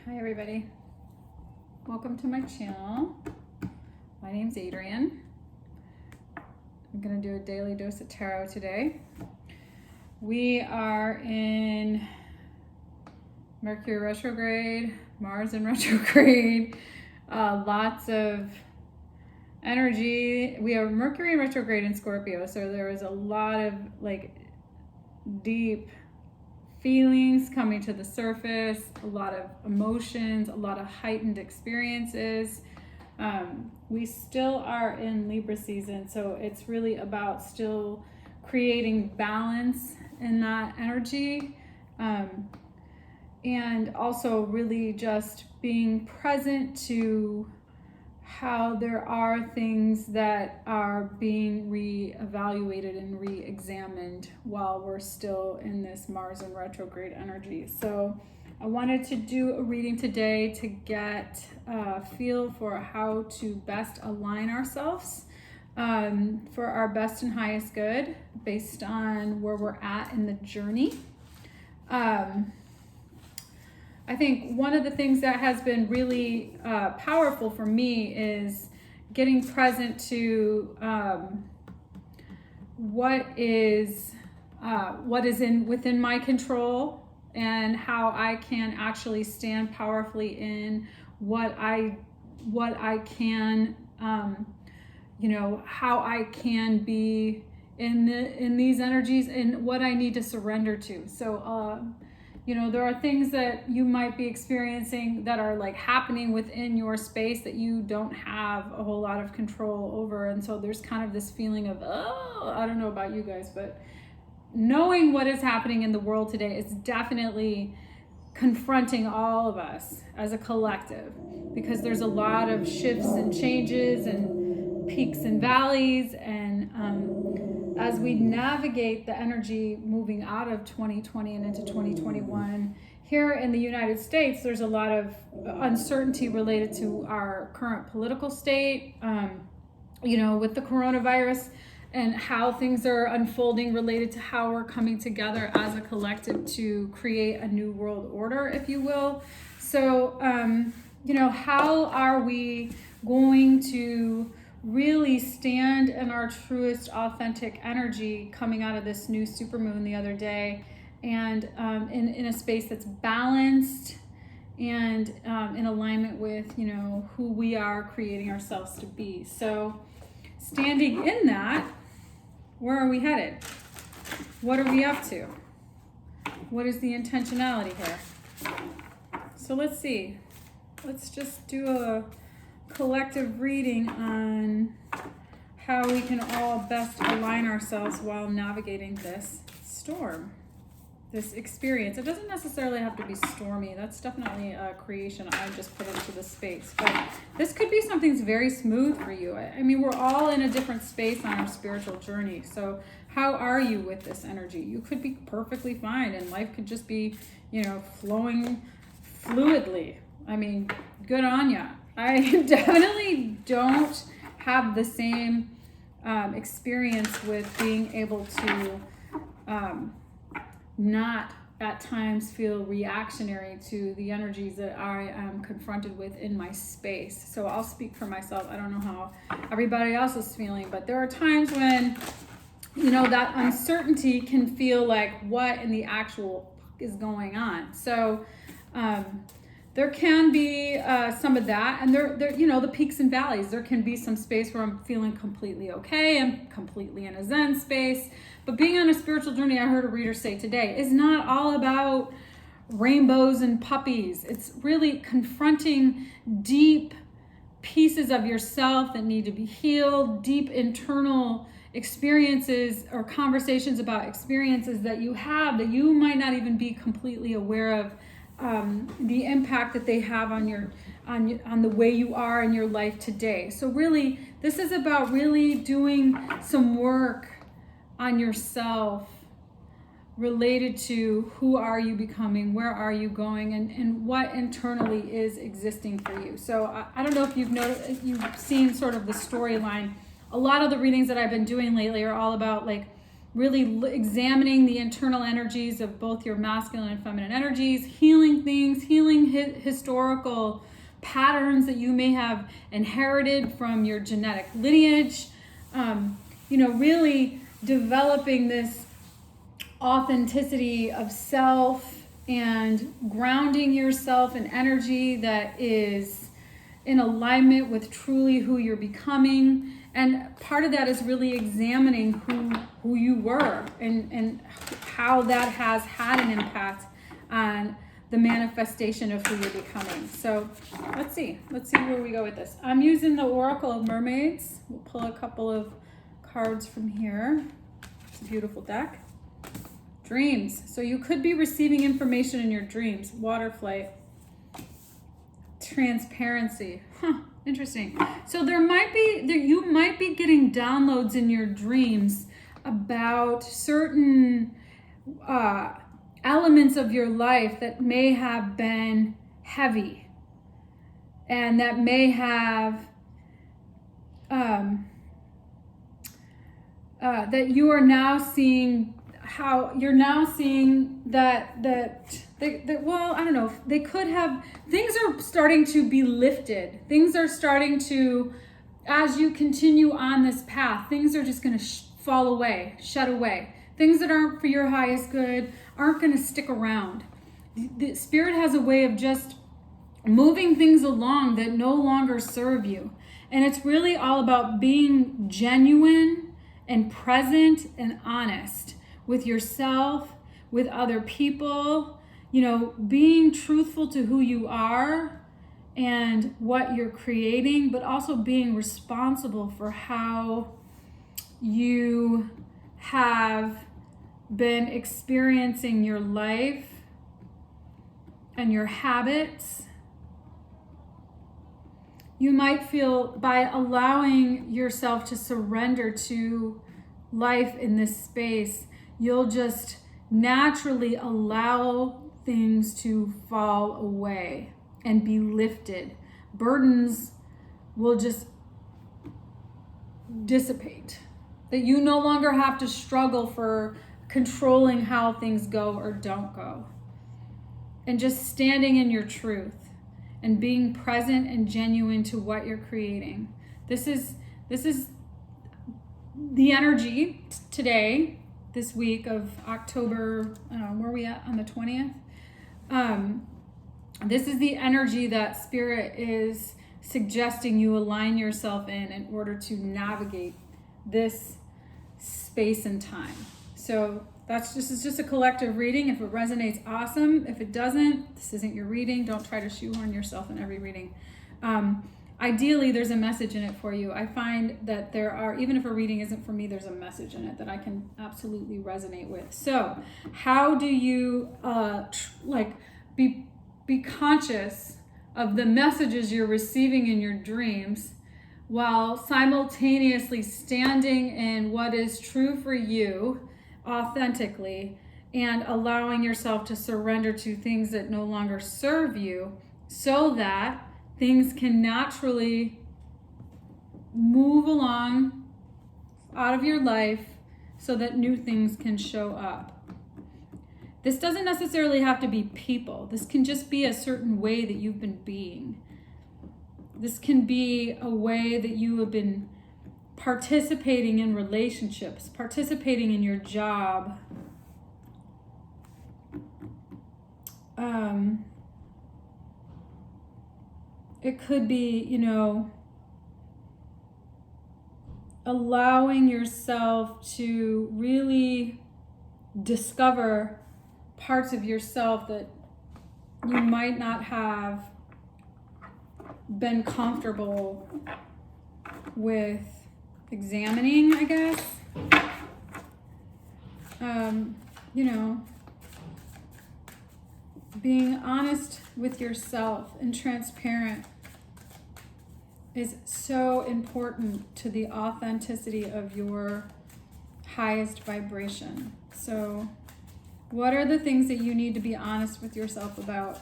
Hi everybody, welcome to my channel. My name's Adrienne. I'm going to do a daily dose of tarot today. We are in Mercury retrograde, Mars in retrograde, lots of energy. We have Mercury in retrograde in Scorpio, so there is a lot of deep feelings coming to the surface, a lot of emotions, a lot of heightened experiences. We still are in Libra season, so it's really about still creating balance in that energy, and also really just being present to how there are things that are being re-evaluated and re-examined while we're still in this Mars in retrograde energy. So I wanted to do a reading today to get a feel for how to best align ourselves for our best and highest good based on where we're at in the journey. I think one of the things that has been really powerful for me is getting present to what is within my control and how I can actually stand powerfully in what I can, how I can be in these energies and what I need to surrender to. So there are things that you might be experiencing that are happening within your space that you don't have a whole lot of control over. And so there's kind of this feeling of, I don't know about you guys, but knowing what is happening in the world today is definitely confronting all of us as a collective, because there's a lot of shifts and changes and peaks and valleys. And as we navigate the energy moving out of 2020 and into 2021, here in the United States, there's a lot of uncertainty related to our current political state, with the coronavirus and how things are unfolding related to how we're coming together as a collective to create a new world order, if you will. So, how are we going to really stand in our truest authentic energy coming out of this new supermoon the other day, and in a space that's balanced and in alignment with who we are creating ourselves to be. So standing in that, where are we headed? What are we up to? What is the intentionality here? So let's see. Let's just do a collective reading on how we can all best align ourselves while navigating this storm, this experience. It doesn't necessarily have to be stormy. That's definitely a creation I just put into the space. But this could be something that's very smooth for you. I mean, we're all in a different space on our spiritual journey. So how are you with this energy? You could be perfectly fine and life could just be, flowing fluidly. I mean, good on ya. I definitely don't have the same experience with being able to not at times feel reactionary to the energies that I am confronted with in my space. So I'll speak for myself. I don't know how everybody else is feeling, but there are times when, that uncertainty can feel like what in the actual is going on. So, there can be some of that, and there, the peaks and valleys. There can be some space where I'm feeling completely okay. I'm completely in a Zen space. But being on a spiritual journey, I heard a reader say today, is not all about rainbows and puppies. It's really confronting deep pieces of yourself that need to be healed, deep internal experiences or conversations about experiences that you have that you might not even be completely aware of. The impact that they have on the way you are in your life today. So really, this is about really doing some work on yourself related to who are you becoming, where are you going, and what internally is existing for you. So I don't know if you've seen sort of the storyline. A lot of the readings that I've been doing lately are all about really examining the internal energies of both your masculine and feminine energies, healing things, healing historical patterns that you may have inherited from your genetic lineage, really developing this authenticity of self and grounding yourself in energy that is in alignment with truly who you're becoming. And part of that is really examining who you were and how that has had an impact on the manifestation of who you're becoming. So let's see where we go with this. I'm using the Oracle of Mermaids. We'll pull a couple of cards from here. It's a beautiful deck. Dreams. So you could be receiving information in your dreams. Water flight. Transparency. Interesting. So you might be getting downloads in your dreams about certain elements of your life that may have been heavy and that may have that you are now seeing how you're now seeing that well, I don't know, they could have, things are starting to be lifted. Things are starting to, as you continue on this path, things are just going to fall away, shut away. Things that aren't for your highest good aren't going to stick around. The Spirit has a way of just moving things along that no longer serve you. And it's really all about being genuine and present and honest with yourself, with other people, being truthful to who you are and what you're creating, but also being responsible for how you have been experiencing your life and your habits. You might feel, by allowing yourself to surrender to life in this space, you'll just naturally allow things to fall away and be lifted. Burdens will just dissipate. That you no longer have to struggle for controlling how things go or don't go. And just standing in your truth and being present and genuine to what you're creating. This is the energy today, this week of October, where are we at, on the 20th? This is the energy that Spirit is suggesting you align yourself in order to navigate this space and time. So this is just a collective reading. If it resonates, awesome. If it doesn't, this isn't your reading. Don't try to shoehorn yourself in every reading. Ideally, there's a message in it for you. I find that there are, even if a reading isn't for me, there's a message in it that I can absolutely resonate with. So how do you be conscious of the messages you're receiving in your dreams while simultaneously standing in what is true for you authentically and allowing yourself to surrender to things that no longer serve you, so that things can naturally move along out of your life so that new things can show up. This doesn't necessarily have to be people. This can just be a certain way that you've been being. This can be a way that you have been participating in relationships, participating in your job. It could be, allowing yourself to really discover parts of yourself that you might not have been comfortable with examining, I guess. Being honest with yourself and transparent is so important to the authenticity of your highest vibration. So, what are the things that you need to be honest with yourself about?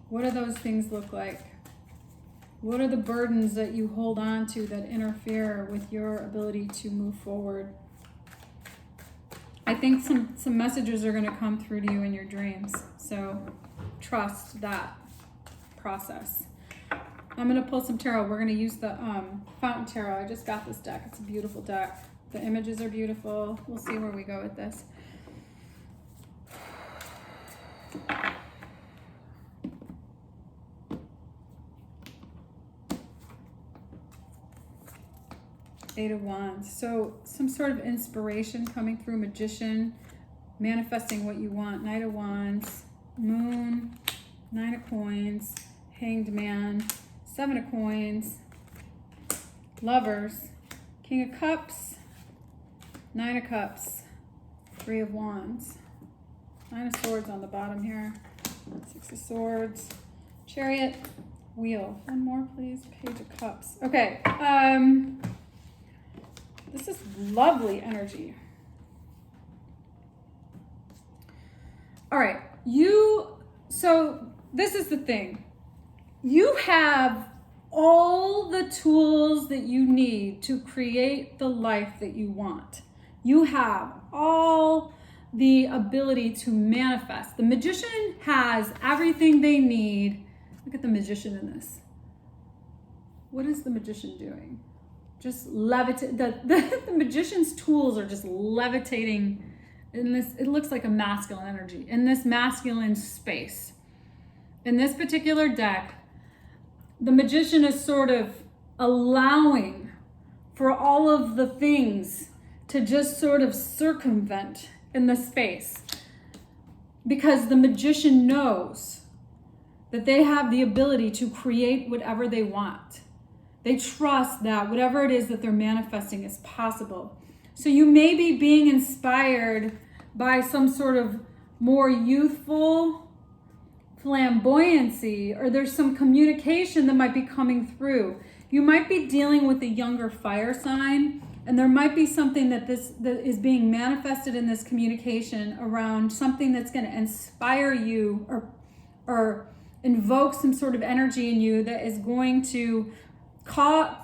What do those things look like? What are the burdens that you hold on to that interfere with your ability to move forward? I think some messages are going to come through to you in your dreams. So trust that process. I'm going to pull some tarot. We're going to use the Fountain Tarot. I just got this deck. It's a beautiful deck. The images are beautiful. We'll see where we go with this. Eight of Wands. So some sort of inspiration coming through. Magician, manifesting what you want. Knight of Wands, Moon, Nine of Coins, Hanged Man, Seven of Coins, Lovers, King of Cups, Nine of Cups, Three of Wands, Nine of Swords on the bottom here, Six of Swords, Chariot, Wheel. One more, please. Page of Cups. Okay. This is lovely energy. All right. So this is the thing. You have all the tools that you need to create the life that you want. You have all the ability to manifest. The magician has everything they need. Look at the magician in this. What is the magician doing? Just levitate. The magician's tools are just levitating in this. It looks like a masculine energy in this masculine space. In this particular deck, the magician is sort of allowing for all of the things to just sort of circumvent in the space, because the magician knows that they have the ability to create whatever they want. They trust that whatever it is that they're manifesting is possible. So you may be being inspired by some sort of more youthful flamboyancy, or there's some communication that might be coming through. You might be dealing with a younger fire sign, and there might be something that is being manifested in this communication around something that's going to inspire you or invoke some sort of energy in you that is going to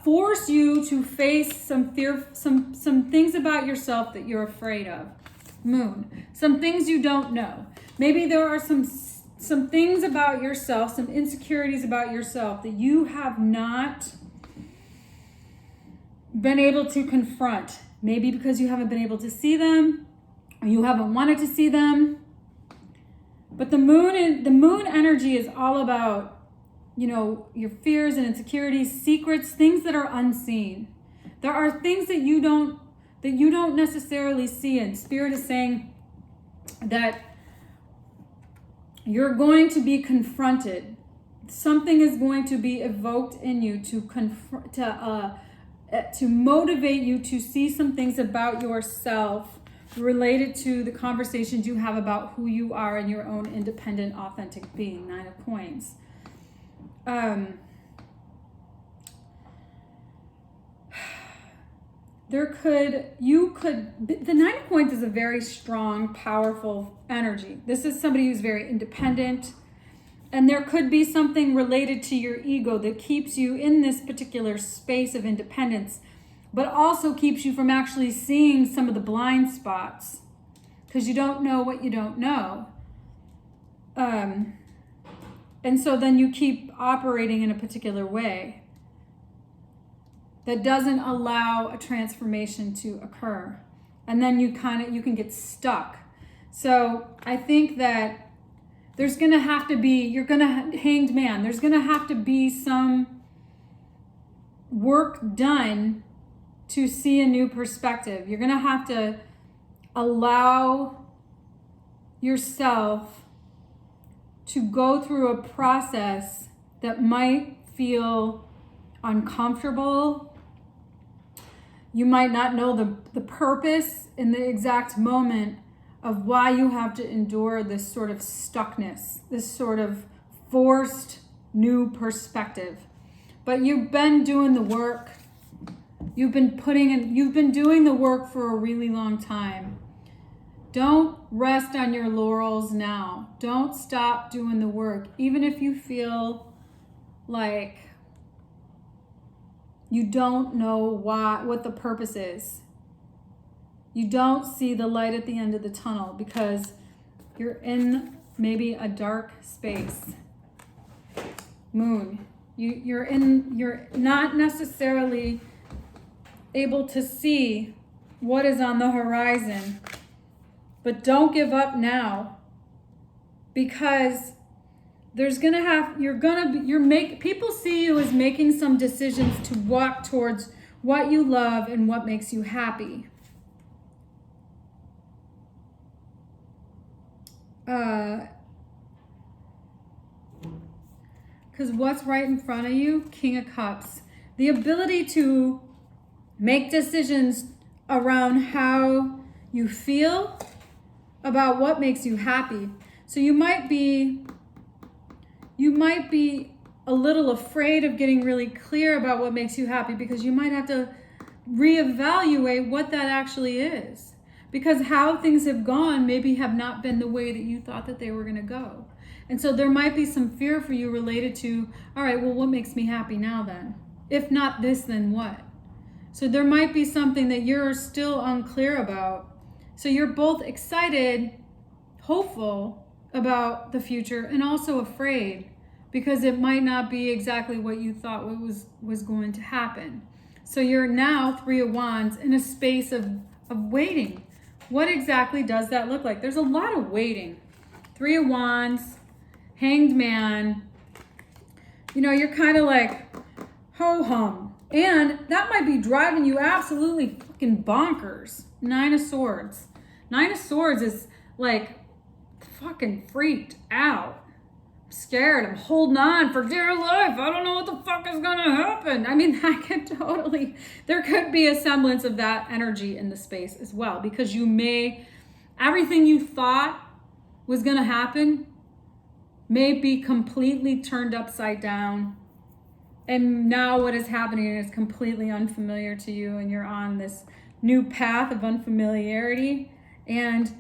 force you to face some fear, some things about yourself that you're afraid of. Moon. Some things you don't know. Maybe there are some things about yourself, some insecurities about yourself that you have not been able to confront. Maybe because you haven't been able to see them, or you haven't wanted to see them. But the moon energy is all about, your fears and insecurities, secrets, things that are unseen. There are things that you don't necessarily see, and Spirit is saying that you're going to be confronted. Something is going to be evoked in you to motivate you to see some things about yourself related to the conversations you have about who you are and your own independent, authentic being. Nine of Coins. The Nine of Coins is a very strong, powerful energy. This is somebody who's very independent, and there could be something related to your ego that keeps you in this particular space of independence, but also keeps you from actually seeing some of the blind spots, because you don't know what you don't know. And so then you keep operating in a particular way that doesn't allow a transformation to occur. And then you can get stuck. So I think that there's going to have to be, Hanged Man, there's going to have to be some work done to see a new perspective. You're going to have to allow yourself to go through a process that might feel uncomfortable. You might not know the purpose in the exact moment of why you have to endure this sort of stuckness, this sort of forced new perspective. But you've been doing the work. You've been doing the work for a really long time. Don't rest on your laurels now. Don't stop doing the work, even if you feel like you don't know what the purpose is. You don't see the light at the end of the tunnel because you're in maybe a dark space. Moon, you're not necessarily able to see what is on the horizon, but don't give up now, because people see you as making some decisions to walk towards what you love and what makes you happy. Because what's right in front of you? King of Cups. The ability to make decisions around how you feel about what makes you happy. So you might be a little afraid of getting really clear about what makes you happy, because you might have to reevaluate what that actually is. Because how things have gone maybe have not been the way that you thought that they were going to go. And so there might be some fear for you related to, all right, well, what makes me happy now then? If not this, then what? So there might be something that you're still unclear about. So you're both excited, hopeful about the future, and also afraid, because it might not be exactly what you thought was going to happen. So you're now, Three of Wands, in a space of waiting. What exactly does that look like? There's a lot of waiting. Three of Wands, Hanged Man. You're kind of like ho-hum. And that might be driving you absolutely fucking bonkers. Nine of Swords. Nine of Swords is like fucking freaked out. I'm scared. I'm holding on for dear life. I don't know what the fuck is going to happen. I mean, there could be a semblance of that energy in the space as well, because everything you thought was going to happen may be completely turned upside down. And now what is happening is completely unfamiliar to you, and you're on this new path of unfamiliarity. And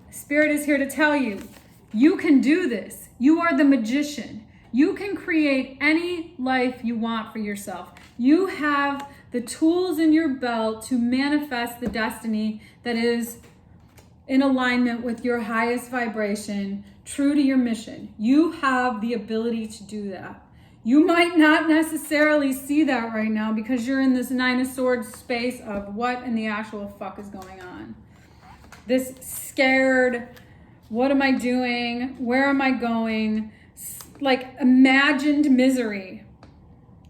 Spirit is here to tell you, you can do this. You are the magician. You can create any life you want for yourself. You have the tools in your belt to manifest the destiny that is in alignment with your highest vibration, true to your mission. You have the ability to do that. You might not necessarily see that right now because you're in this Nine of Swords space of what in the actual fuck is going on. This scared, what am I doing? Where am I going? Like imagined misery.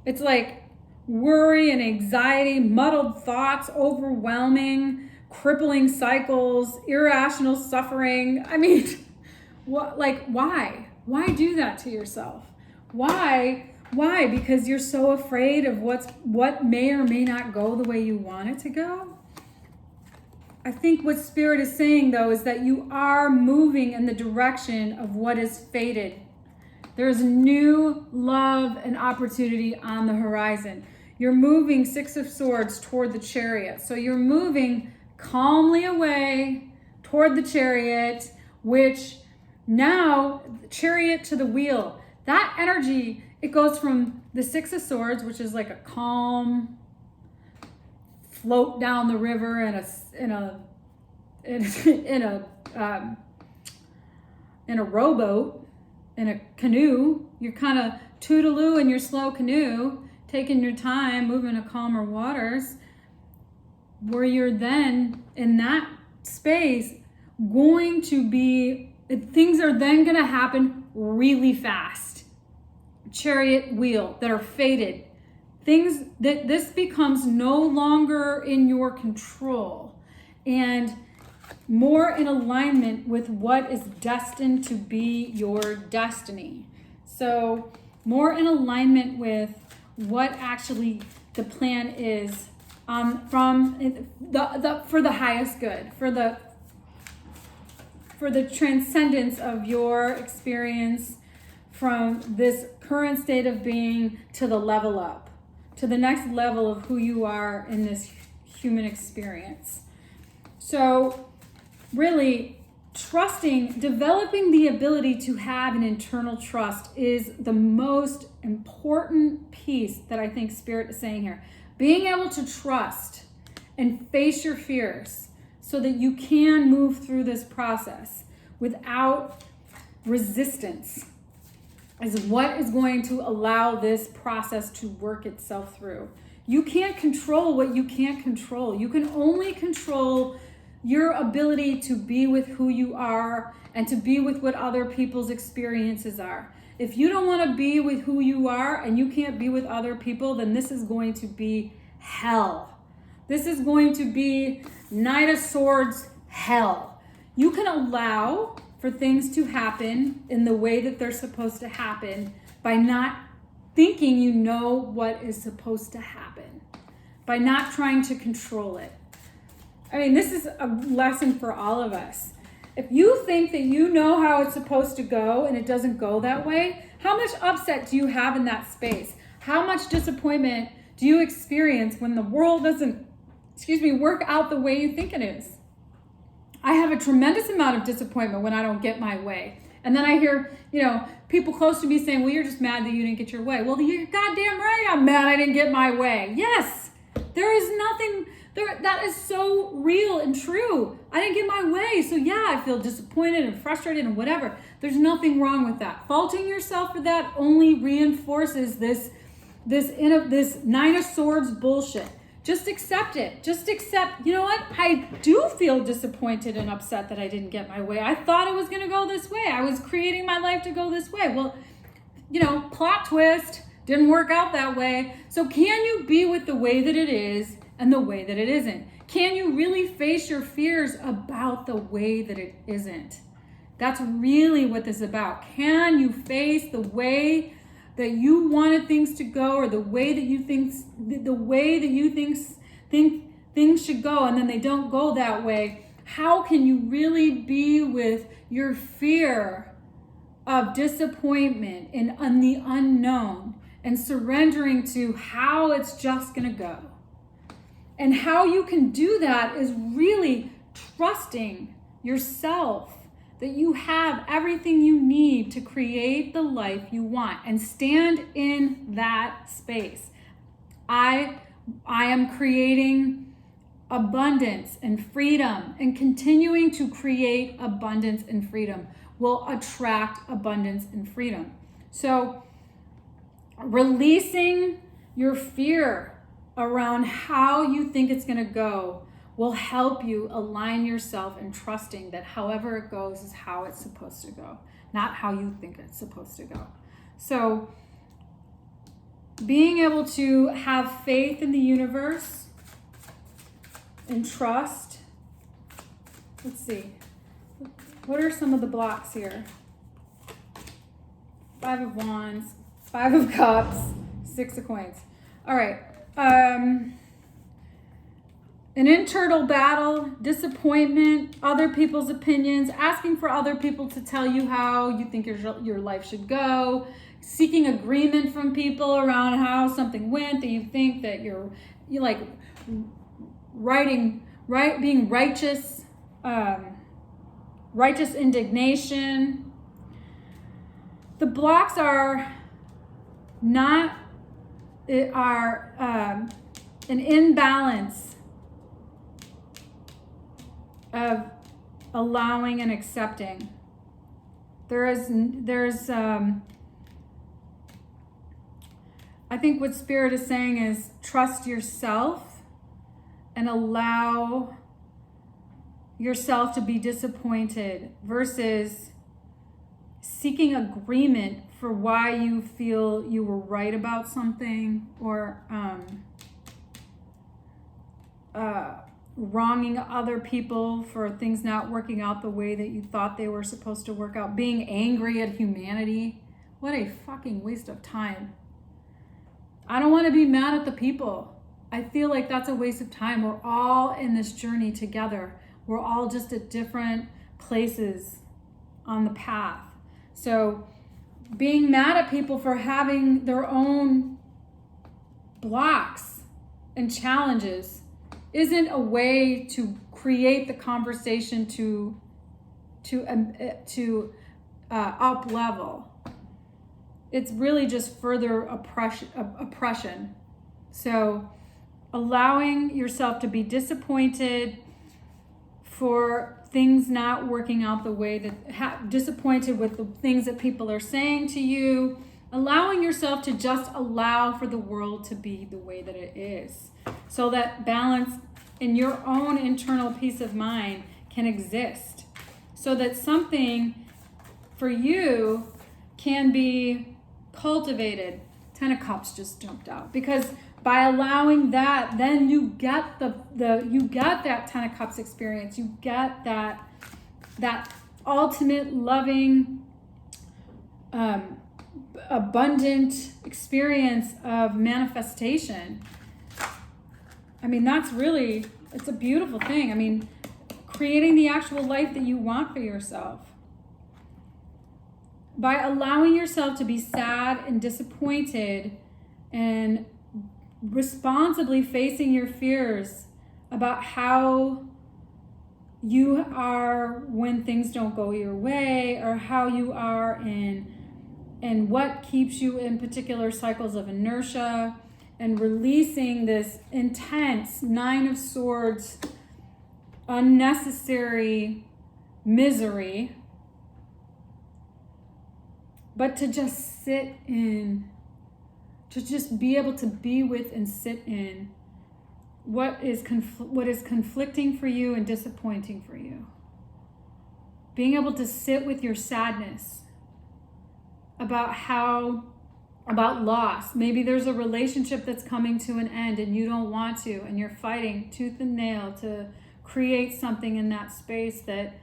It's like worry and anxiety, muddled thoughts, overwhelming, crippling cycles, irrational suffering. I mean, why? Why do that to yourself? Why? Because you're so afraid of what may or may not go the way you want it to go? I think what Spirit is saying, though, is that you are moving in the direction of what is fated. There's new love and opportunity on the horizon. You're moving, Six of Swords, toward the Chariot. So you're moving calmly away toward the Chariot, which now, Chariot to the wheel. That energy, it goes from the Six of Swords, which is like a calm float down the river in a rowboat, in a canoe. You're kind of toodaloo in your slow canoe, taking your time, moving to calmer waters, where you're then in that space things are then going to happen really fast. Chariot wheel that are fated. Things that this becomes no longer in your control and more in alignment with what is destined to be your destiny. So more in alignment with what actually the plan is for the highest good, for the transcendence of your experience from this current state of being to the level up, to the next level of who you are in this human experience. So really developing the ability to have an internal trust is the most important piece that I think Spirit is saying here. Being able to trust and face your fears so that you can move through this process without resistance is what is going to allow this process to work itself through. You can't control what you can't control. You can only control your ability to be with who you are and to be with what other people's experiences are. If you don't want to be with who you are and you can't be with other people, then this is going to be hell. This is going to be Knight of Swords hell. You can allow for things to happen in the way that they're supposed to happen by not thinking you know what is supposed to happen, by not trying to control it. I mean, this is a lesson for all of us. If you think that you know how it's supposed to go and it doesn't go that way, how much upset do you have in that space? How much disappointment do you experience when the world doesn't, work out the way you think it is? I have a tremendous amount of disappointment when I don't get my way. And then I hear, people close to me saying, well, you're just mad that you didn't get your way. Well, you're goddamn right I'm mad I didn't get my way. Yes, there is nothing there. That is so real and true. I didn't get my way. So yeah, I feel disappointed and frustrated and whatever. There's nothing wrong with that. Faulting yourself for that only reinforces this Nine of Swords bullshit. Just accept it. Just accept, you know what? I do feel disappointed and upset that I didn't get my way. I thought it was going to go this way. I was creating my life to go this way. Well, plot twist, didn't work out that way. So can you be with the way that it is and the way that it isn't? Can you really face your fears about the way that it isn't? That's really what this is about. Can you face the way that you wanted things to go, or the way that you think things should go, and then they don't go that way? How can you really be with your fear of disappointment and the unknown and surrendering to how it's just gonna go? And how you can do that is really trusting yourself that you have everything you need to create the life you want, and stand in that space. I am creating abundance and freedom, and continuing to create abundance and freedom will attract abundance and freedom. So releasing your fear around how you think it's going to go will help you align yourself and trusting that however it goes is how it's supposed to go, not how you think it's supposed to go. So being able to have faith in the universe and trust. Let's see. What are some of the blocks here? 5 of Wands, 5 of Cups, 6 of Coins. All right. An internal battle, disappointment, other people's opinions, asking for other people to tell you how you think your life should go, seeking agreement from people around how something went, that you think that you're like being righteous, righteous indignation. The blocks are an imbalance of allowing and accepting. There's I think what Spirit is saying is trust yourself and allow yourself to be disappointed versus seeking agreement for why you feel you were right about something, or wronging other people for things not working out the way that you thought they were supposed to work out, being angry at humanity. What a fucking waste of time. I don't want to be mad at the people. I feel like that's a waste of time. We're all in this journey together. We're all just at different places on the path. So being mad at people for having their own blocks and challenges isn't a way to create the conversation to up level. It's really just further oppression. So allowing yourself to be disappointed for things not working out the way that, disappointed with the things that people are saying to you, allowing yourself to just allow for the world to be the way that it is, so that balance in your own internal peace of mind can exist, so that something for you can be cultivated. 10 of Cups just jumped out, because by allowing that, then you get you get that 10 of Cups experience. You get that ultimate loving, abundant experience of manifestation. I mean, it's a beautiful thing. I mean, creating the actual life that you want for yourself. By allowing yourself to be sad and disappointed and responsibly facing your fears about how you are when things don't go your way, or how you are and what keeps you in particular cycles of inertia, and releasing this intense 9 of Swords, unnecessary misery, but to just sit in, to just be able to be with and sit in what is conflicting for you and disappointing for you. Being able to sit with your sadness about loss. Maybe there's a relationship that's coming to an end and you don't want to, and you're fighting tooth and nail to create something in that space that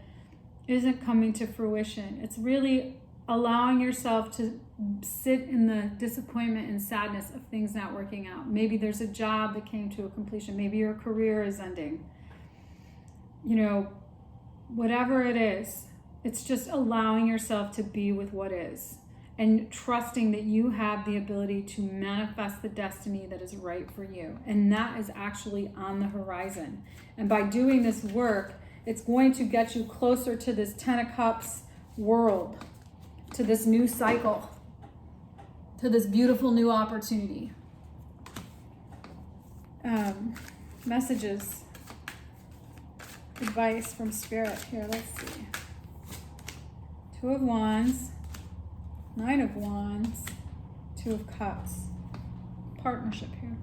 isn't coming to fruition. It's really allowing yourself to sit in the disappointment and sadness of things not working out. Maybe there's a job that came to a completion. Maybe your career is ending. Whatever it is, it's just allowing yourself to be with what is, and trusting that you have the ability to manifest the destiny that is right for you. And that is actually on the horizon. And by doing this work, it's going to get you closer to this 10 of Cups world, to this new cycle, to this beautiful new opportunity. Messages, advice from Spirit here. Let's see. 2 of Wands, 9 of Wands, 2 of Cups. Partnership here.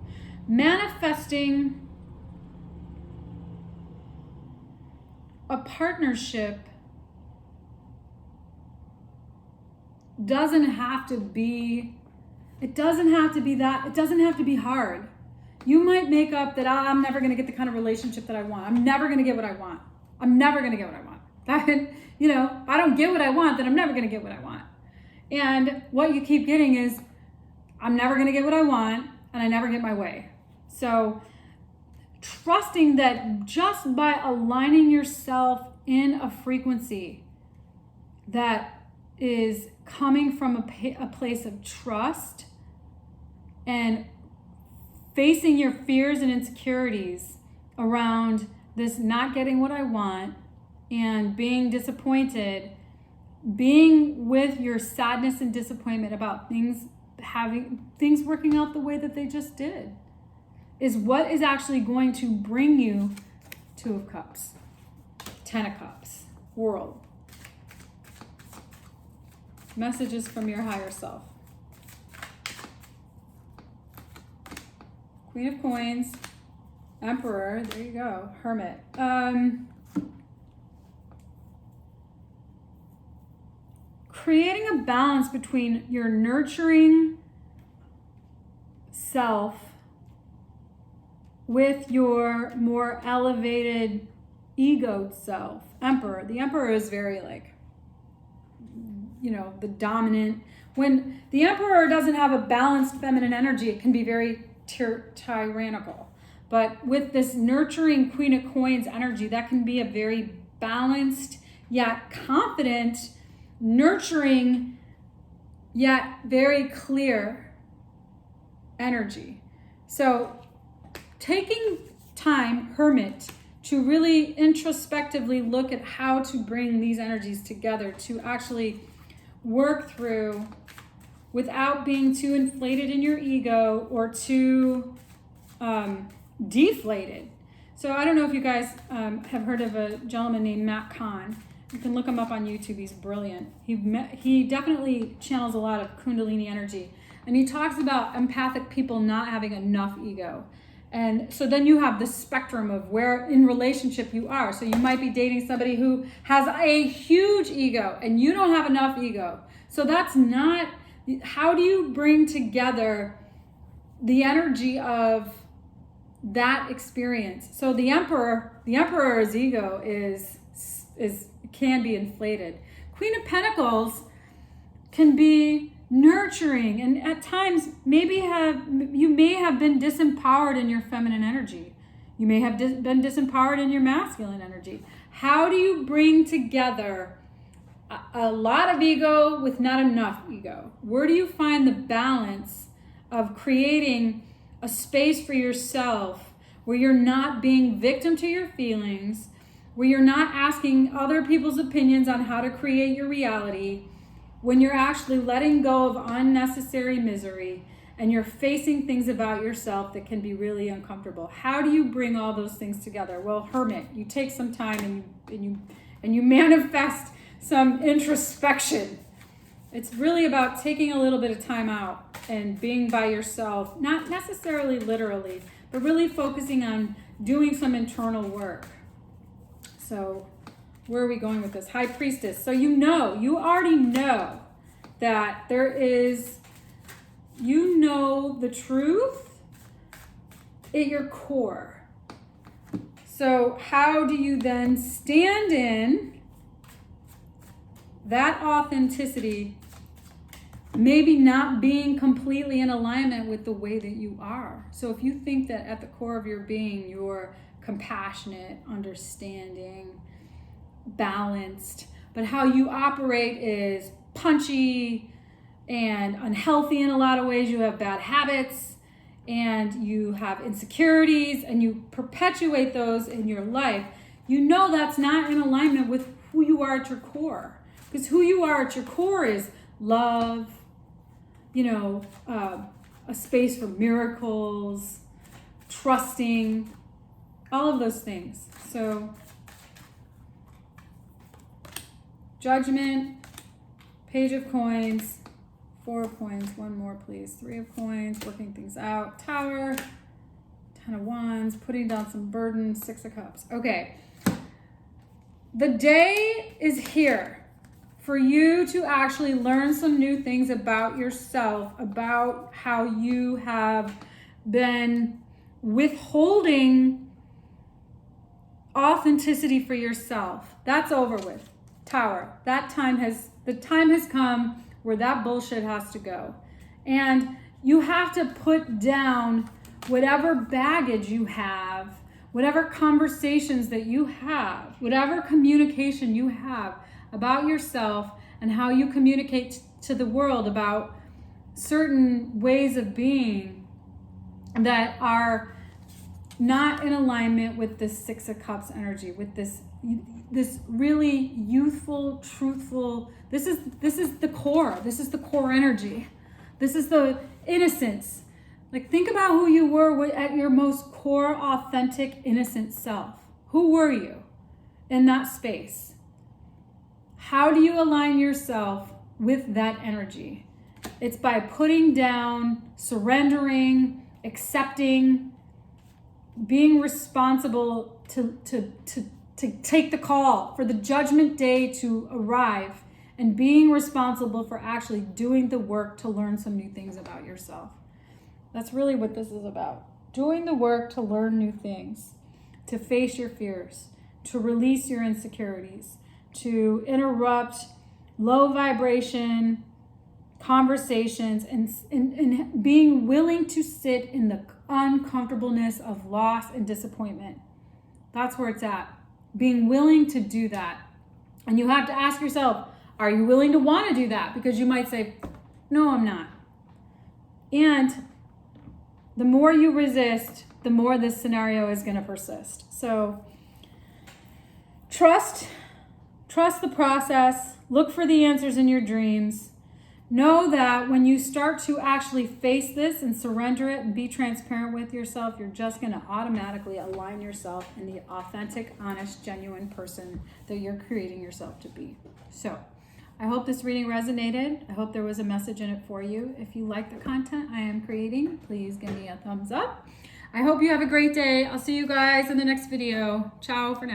Manifesting a partnership doesn't have to be hard. You might make up that I'm never going to get the kind of relationship that I want. I'm never going to get what I want. I don't get what I want, then I'm never going to get what I want. And what you keep getting is, I'm never going to get what I want, and I never get my way. So trusting that just by aligning yourself in a frequency that is coming from a place of trust, and facing your fears and insecurities around this not getting what I want and being disappointed, being with your sadness and disappointment about things working out the way that they just did, is what is actually going to bring you 2 of Cups, 10 of Cups, world. Messages from your higher self. Queen of Coins, Emperor, there you go, Hermit. Creating a balance between your nurturing self with your more elevated egoed self. Emperor. The Emperor is very the dominant. When the Emperor doesn't have a balanced feminine energy, it can be very tyrannical. But with this nurturing Queen of Coins energy, that can be a very balanced, yet confident, nurturing, yet very clear energy. So taking time, Hermit, to really introspectively look at how to bring these energies together, to actually work through without being too inflated in your ego or too deflated. So I don't know if you guys have heard of a gentleman named Matt Kahn. You can look him up on YouTube. He's brilliant. He definitely channels a lot of Kundalini energy. And he talks about empathic people not having enough ego. And so then you have the spectrum of where in relationship you are. So you might be dating somebody who has a huge ego and you don't have enough ego. So that's not, how do you bring together the energy of that experience? So the emperor's ego can be inflated. Queen of Pentacles can be nurturing, and at times you may have been disempowered in your feminine energy. You may have been disempowered in your masculine energy. How do you bring together a lot of ego with not enough ego? Where do you find the balance of creating a space for yourself where you're not being victim to your feelings, where you're not asking other people's opinions on how to create your reality, when you're actually letting go of unnecessary misery and you're facing things about yourself that can be really uncomfortable? How do you bring all those things together? Well, hermit, you take some time and you manifest some introspection. It's really about taking a little bit of time out and being by yourself, not necessarily literally, but really focusing on doing some internal work. So where are we going with this? High Priestess. So you already know that there is, the truth at your core. So how do you then stand in that authenticity, maybe not being completely in alignment with the way that you are? So if you think that at the core of your being, you're compassionate, understanding, balanced, but how you operate is punchy and unhealthy in a lot of ways, you have bad habits and you have insecurities and you perpetuate those in your life, that's not in alignment with who you are at your core. Because who you are at your core is love, a space for miracles, trusting, all of those things. So Judgment, Page of Coins, 4 of Coins, one more please, 3 of Coins, working things out, Tower, 10 of Wands, putting down some burden, 6 of Cups. Okay, the day is here for you to actually learn some new things about yourself, about how you have been withholding authenticity for yourself. That's over with. Tower. The time has come where that bullshit has to go. And you have to put down whatever baggage you have, whatever conversations that you have, whatever communication you have about yourself and how you communicate to the world about certain ways of being that are not in alignment with this 6 of Cups energy, with this really youthful, truthful, this is the core. This is the core energy. This is the innocence. Like, think about who you were at your most core, authentic, innocent self. Who were you in that space? How do you align yourself with that energy? It's by putting down, surrendering, accepting, being responsible to take the call for the judgment day to arrive, and being responsible for actually doing the work to learn some new things about yourself. That's really what this is about. Doing the work to learn new things, to face your fears, to release your insecurities, to interrupt low vibration conversations, and being willing to sit in the uncomfortableness of loss and disappointment. That's where it's at. Being willing to do that. And you have to ask yourself, are you willing to want to do that? Because you might say, no, I'm not. And the more you resist, the more this scenario is going to persist. So trust the process. Look for the answers in your dreams. know that when you start to actually face this and surrender it and be transparent with yourself, you're just going to automatically align yourself in the authentic, honest, genuine person that you're creating yourself to be. So I hope this reading resonated. I hope there was a message in it for you. If you like the content I am creating, please give me a thumbs up. I hope you have a great day. I'll see you guys in the next video. Ciao for now.